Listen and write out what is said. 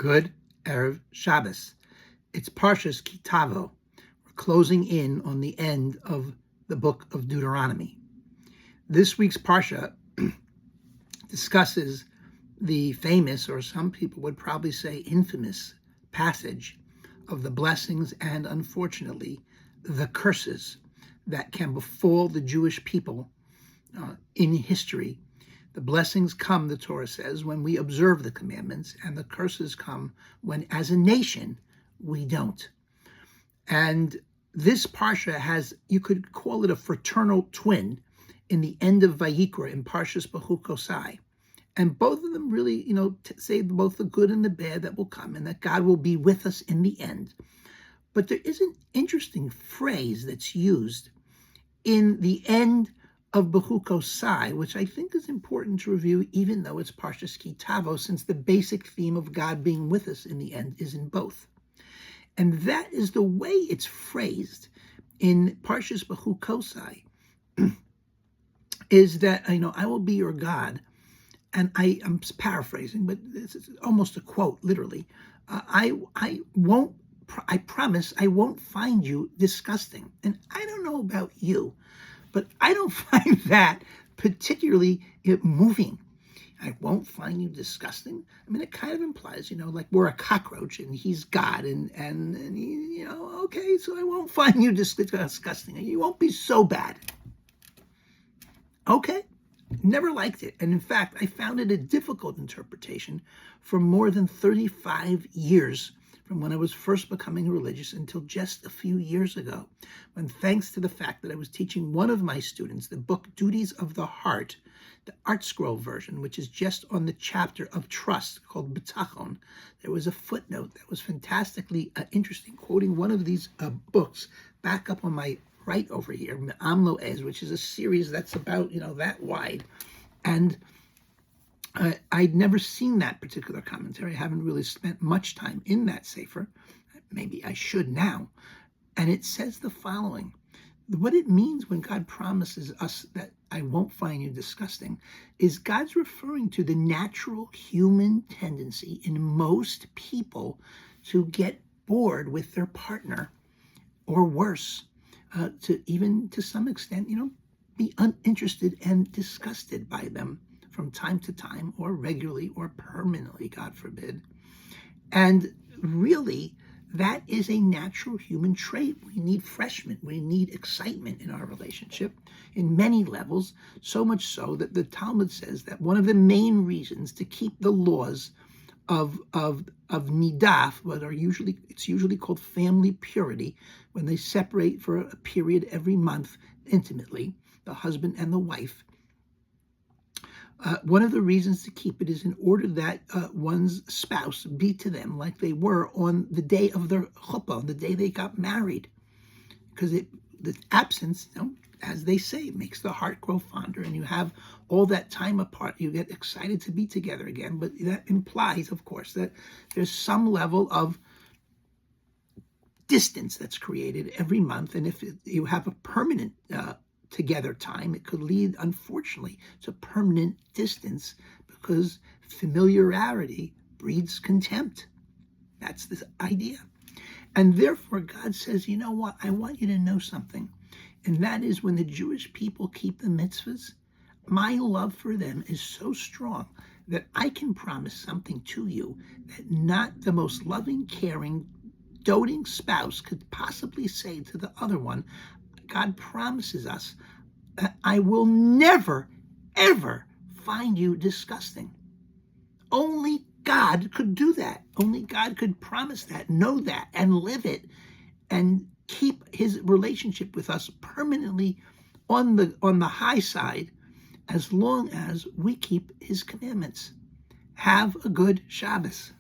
Good Erev Shabbos. It's Parshas Tavo. We're closing in on the end of the book of Deuteronomy. This week's Parsha discusses the famous, or some people would probably say infamous, passage of the blessings and, unfortunately, the curses that can befall the Jewish people in history. The blessings come, the Torah says, when we observe the commandments, and the curses come when, as a nation, we don't. And this Parsha has, you could call it a fraternal twin in the end of Vayikra in Parshas Behukosai. And both of them really, say both the good and the bad that will come, and that God will be with us in the end. But there is an interesting phrase that's used in the end of Behukosai, which I think is important to review, even though it's Parshas Tavo, since the basic theme of God being with us in the end is in both. And that is the way it's phrased in Parshas Behukosai, is that, I will be your God. And I'm paraphrasing, but it's almost a quote, literally. I promise I won't find you disgusting. And I don't know about you, but I don't find that particularly moving. I won't find you disgusting. I mean, it kind of implies, like we're a cockroach and he's God, and he, okay, so I won't find you disgusting. You won't be so bad. Okay. Never liked it. And in fact, I found it a difficult interpretation for more than 35 years, from when I was first becoming religious until just a few years ago, when, thanks to the fact that I was teaching one of my students the book Duties of the Heart, the Art Scroll version, which is just on the chapter of trust called B'tachon, there was a footnote that was fantastically interesting, quoting one of these books back up on my right over here, Me'am Lo'ez, which is a series that's about, that wide. And I'd never seen that particular commentary. I haven't really spent much time in that sefer. Maybe I should now. And it says the following. What it means when God promises us that I won't find you disgusting is God's referring to the natural human tendency in most people to get bored with their partner, or worse, to some extent, be uninterested and disgusted by them from time to time, or regularly, or permanently, God forbid. And really, that is a natural human trait. We need refreshment. We need excitement in our relationship in many levels, so much so that the Talmud says that one of the main reasons to keep the laws of nidaf, it's usually called family purity, when they separate for a period every month intimately, the husband and the wife. One of the reasons to keep it is in order that one's spouse be to them like they were on the day of their chuppah, on the day they got married. Because the absence, as they say, makes the heart grow fonder, and you have all that time apart. You get excited to be together again, but that implies, of course, that there's some level of distance that's created every month. And if you have a permanent together time, it could lead, unfortunately, to permanent distance, because familiarity breeds contempt. That's the idea. And therefore, God says, you know what? I want you to know something. And that is, when the Jewish people keep the mitzvahs, my love for them is so strong that I can promise something to you that not the most loving, caring, doting spouse could possibly say to the other one. God promises us that I will never, ever find you disgusting. Only God could do that. Only God could promise that, know that, and live it, and keep his relationship with us permanently on the high side, as long as we keep his commandments. Have a good Shabbos.